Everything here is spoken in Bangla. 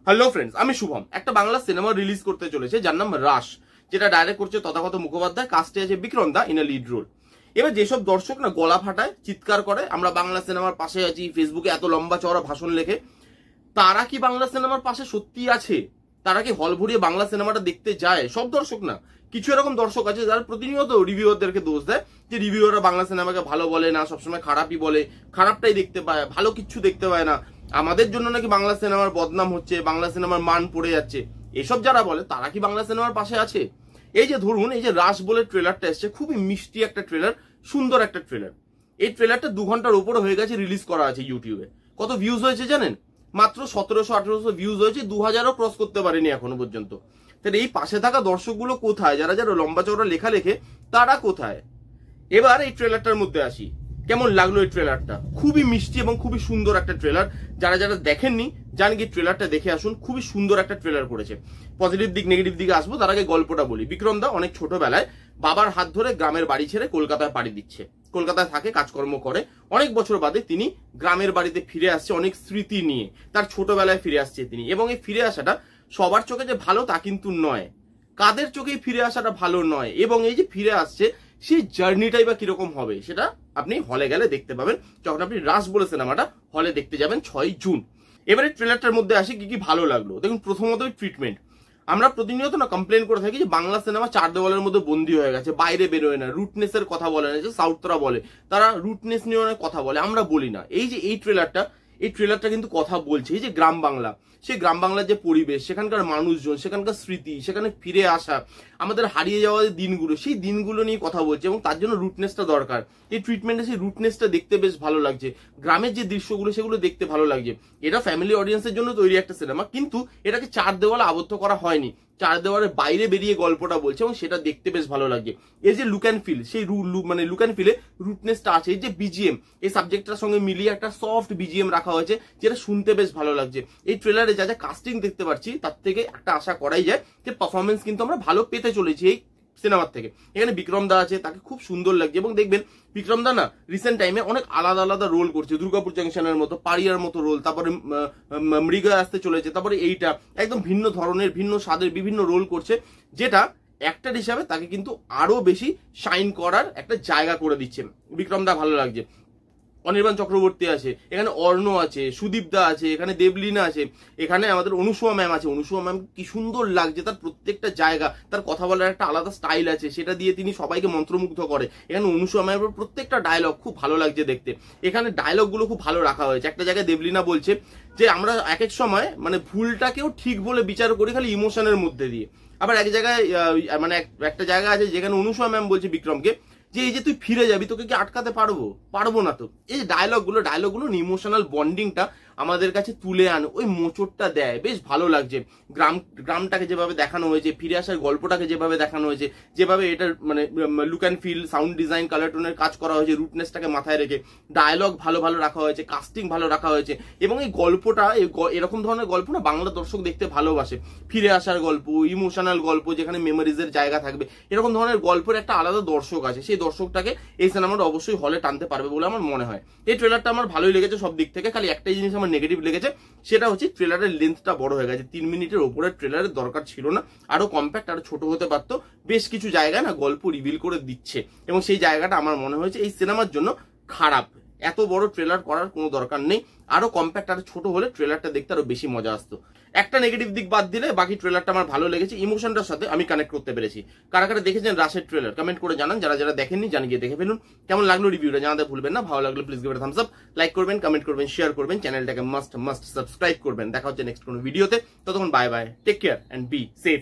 হ্যালো ফ্রেন্ডস, আমি শুভম। একটা বাংলা সিনেমা রিলিজ করতে চলেছে যার নাম রাশ, যেটা ডাইরেক্ট করছে তথাগত মুখোপাধ্যায়। কাস্টে আছে Vikram da in a lead role. এবার যেসব দর্শক না গলা ফাটায়, চিৎকার করে আমরা বাংলা সিনেমার পাশে আছি, ফেসবুকে এত লম্বা চওড়া ভাষণ লেখে, তারা কি বাংলা সিনেমার পাশে সত্যি আছে? তারা কি হল ভরিয়ে বাংলা সিনেমাটা দেখতে যায়? সব দর্শক না, কিছু এরকম দর্শক আছে যারা প্রতিনিয়ত রিভিউয়ারদেরকে দোষ দেয় যে রিভিউয়াররা বাংলা সিনেমাকে ভালো বলে না, সবসময় খারাপই বলে, খারাপটাই দেখতে পায়, ভালো কিচ্ছু দেখতে পায় না, আমাদের জন্য নাকি বাংলা সিনেমার বদনাম হচ্ছে, বাংলা সিনেমার মান পড়ে যাচ্ছে। এসব যারা বলে তারা কি বাংলা সিনেমার পাশে আছে? এই যে ধরুন, এই যে রাশ বলে ট্রেলারটা এসছে, খুবই মিষ্টি একটা ট্রেলার, সুন্দর একটা ট্রেলার। এই ট্রেলারটা 2 ঘন্টার উপরে হয়ে গেছে, রিলিজ করা আছে ইউটিউবে। কত ভিউজ হয়েছে জানেন? মাত্র 1700-1800 ভিউজ হয়েছে, 2000ও ক্রস করতে পারেনি এখনো পর্যন্ত। তাহলে এই পাশে থাকা দর্শকগুলো কোথায়? যারা যারা লম্বা চওড়া লেখা লেখে তারা কোথায়? এবার এই ট্রেলারটার মধ্যে আসি, কেমন লাগলো এই ট্রেলারটা? খুবই মিষ্টি এবং খুবই সুন্দর একটা ট্রেলার। যারা যারা দেখেননি জান গিয়ে ট্রেলারটা দেখে আসুন, খুবই সুন্দর একটা ট্রেলার করেছে। পজিটিভ দিক নেগেটিভ দিকে আসবো, তার আগে গল্পটা বলি। বিক্রম দা অনেক ছোটবেলায় বাবার হাত ধরে গ্রামের বাড়ি ছেড়ে কলকাতায় পাড়ি দিচ্ছে, কলকাতায় থাকে, কাজকর্ম করে। অনেক বছর বাদে তিনি গ্রামের বাড়িতে ফিরে আসছে, অনেক স্মৃতি নিয়ে তার ছোটবেলায় ফিরে আসছে তিনি। এবং এই ফিরে আসাটা সবার চোখে যে ভালো তা কিন্তু নয়, কাদের চোখেই ফিরে আসাটা ভালো নয়। এবং এই যে ফিরে আসছে, সেই জার্নিটাই বা কিরকম হবে সেটা আপনি হলে গেলে দেখতে পাবেন, যখন আপনি রাশ বলে সিনেমাটা হলে দেখতে যাবেন 6 জুন। এবারে ট্রেলারটার মধ্যে আসি কি কি ভালো লাগলো। দেখুন, প্রথমত ট্রিটমেন্ট। আমরা প্রতিনিয়ত না কমপ্লেন করে থাকি যে বাংলা সিনেমা 4 দেওয়ালের মধ্যে বন্দী হয়ে গেছে, বাইরে বেরোয় না, রুটনেসের কথা বলে না। যে সাউথরা বলে, তারা রুটনেস নিয়ে অনেক কথা বলে, আমরা বলি না। এই যে এই ট্রেলারটা কিন্তু কথা বলছে। এই যে গ্রাম বাংলা, সেই গ্রাম বাংলার যে পরিবেশ, সেখানকার মানুষজন, সেখানকার স্মৃতি, সেখানে ফিরে আসা, আমাদের হারিয়ে যাওয়া যে দিনগুলো, সেই দিনগুলো নিয়ে কথা বলছে। এবং তার জন্য রুটনেসটা দরকার। এই ট্রিটমেন্টে সেই রুটনেসটা দেখতে বেশ ভালো লাগছে। গ্রামের যে দৃশ্যগুলো, সেগুলো দেখতে ভালো লাগছে। এটা ফ্যামিলি অডিয়েন্সের জন্য তৈরি একটা সিনেমা, কিন্তু এটাকে 4 দেওয়ালে আবদ্ধ করা হয়নি, 4 দেওয়ালের বাইরে বেরিয়ে গল্পটা বলছে, এবং সেটা দেখতে বেশ ভালো লাগছে। এই যে লুক অ্যান্ড ফিল, সেই মানে লুক অ্যান্ড ফিলে রুটনেসটা আছে। এই যে বিজিএম, এই সাবজেক্টটার সঙ্গে মিলিয়ে একটা সফট বিজিএম রাখা হয়েছে, যেটা শুনতে বেশ ভালো লাগছে। এই ট্রেলারে যা যা কাস্টিং দেখতে পাচ্ছি, তার থেকে একটা আশা করাই যায় যে পারফরমেন্স কিন্তু আমরা ভালো পেতে চলেছি এই সিনেমার থেকে। এখানে বিক্রম দা আছে, তাকে খুব সুন্দর লাগছে। এবং দেখবেন বিক্রম দা না রিসেন্ট টাইমে অনেক আলাদা আলাদা রোল করছে, দুর্গাপুর জাংশনের মতো, পাড়িয়ার মতো রোল, তারপরে মৃগা আসতে চলেছে, তারপরে এইটা একদম ভিন্ন ধরনের, ভিন্ন স্বাদের বিভিন্ন রোল করছে, যেটা অ্যাক্টর হিসাবে তাকে কিন্তু আরো বেশি শাইন করার একটা জায়গা করে দিচ্ছে। বিক্রম দা ভালো লাগছে। অনির্বাণ চক্রবর্তী আছে, এখানে অর্ণ আছে, সুদীপ দা আছে, এখানে দেবলীনা আছে, এখানে আমাদের অনুসুয়া ম্যাম আছে। অনুসুয়া ম্যাম কি সুন্দর লাগছে, তার প্রত্যেকটা জায়গা, তার কথা বলার একটা আলাদা স্টাইল আছে, সেটা দিয়ে তিনি সবাইকে মন্ত্রমুগ্ধ করে। এখানে অনুসুয়া ম্যামের প্রত্যেকটা ডায়লগ খুব ভালো লাগছে দেখতে। এখানে ডায়লগগুলো খুব ভালো রাখা হয়েছে। একটা জায়গায় দেবলীনা বলছে যে আমরা এক এক সময় মানে ভুলটাকেও ঠিক বলে বিচার করি খালি ইমোশনের মধ্যে দিয়ে। আবার এক জায়গায় মানে একটা জায়গা আছে যেখানে অনুসুয়া ম্যাম বলছে বিক্রমকে যে এই যে তুই ফিরে যাবি, তোকে কি আটকাতে পারবো না তো। এই যে ডায়লগগুলো ইমোশনাল বন্ডিংটা আমাদের কাছে তুলে আনে, ওই মোচড়টা দেয়, বেশ ভালো লাগছে। গ্রামটাকে যেভাবে দেখানো হয়েছে, ফিরে আসার গল্পটাকে যেভাবে দেখানো হয়েছে, যেভাবে এটার মানে look and feel, sound design, colour টোনের কাজ করা হয়েছে, রুটনেসটাকে মাথায় রেখে, ডায়লগ ভালো ভালো রাখা হয়েছে, কাস্টিং ভালো রাখা হয়েছে। এবং এই গল্পটা, এরকম ধরনের গল্প না বাংলা দর্শক দেখতে ভালোবাসে। ফিরে আসার গল্প, ইমোশনাল গল্প, যেখানে মেমোরিজের জায়গা থাকবে, এরকম ধরনের গল্পের একটা আলাদা দর্শক আছে। সেই দর্শকটাকে এই সিনেমাটা অবশ্যই হলে টানতে পারবে বলে আমার মনে হয়। এই ট্রেলারটা আমার ভালোই লেগেছে সব দিক থেকে। খালি একটাই জিনিস আমার নেগেটিভ লেগেছে, সেটা হচ্ছে ট্রেলারের লেন্থটা বড় হয়ে গেছে। 3 মিনিটের ওপরের ট্রেলারের দরকার ছিল না, আরো কম্প্যাক্ট, আরো ছোট হতে পারতো। বেশ কিছু জায়গায় না গল্প রিভিল করে দিচ্ছে, এবং সেই জায়গাটা আমার মনে হয়েছে এই সিনেমার জন্য খারাপ। এত বড় ট্রেলার করার কোনো দরকার নেই, আরো কম্প্যাক্ট, আরো ছোট হলে ট্রেলারটা দেখতে আরো বেশি মজা আসতো। একটা নেগেটিভ দিক বাদ দিলে বাকি ট্রেলারটা আমার ভালো লেগেছে। ইমোশনটার সাথে আমি কানেক্ট করতে পেরেছি। কারা কারা দেখেছেন রাশের ট্রেলার কমেন্ট করে জানান, যারা যারা দেখেননি জানিয়ে দেখে ফেলুন। কেমন লাগলো রিভিউটা জানাতে ভুলবেন না। ভালো লাগলো please give it a Thums up, like করবেন, কমেন্ট করবেন, শেয়ার করবেন, চ্যানেলটাকে মাস্ট সাবস্ক্রাইব করবেন। দেখা হচ্ছে নেক্সট কোনো ভিডিওতে। ততক্ষণ bye bye, take care and be safe.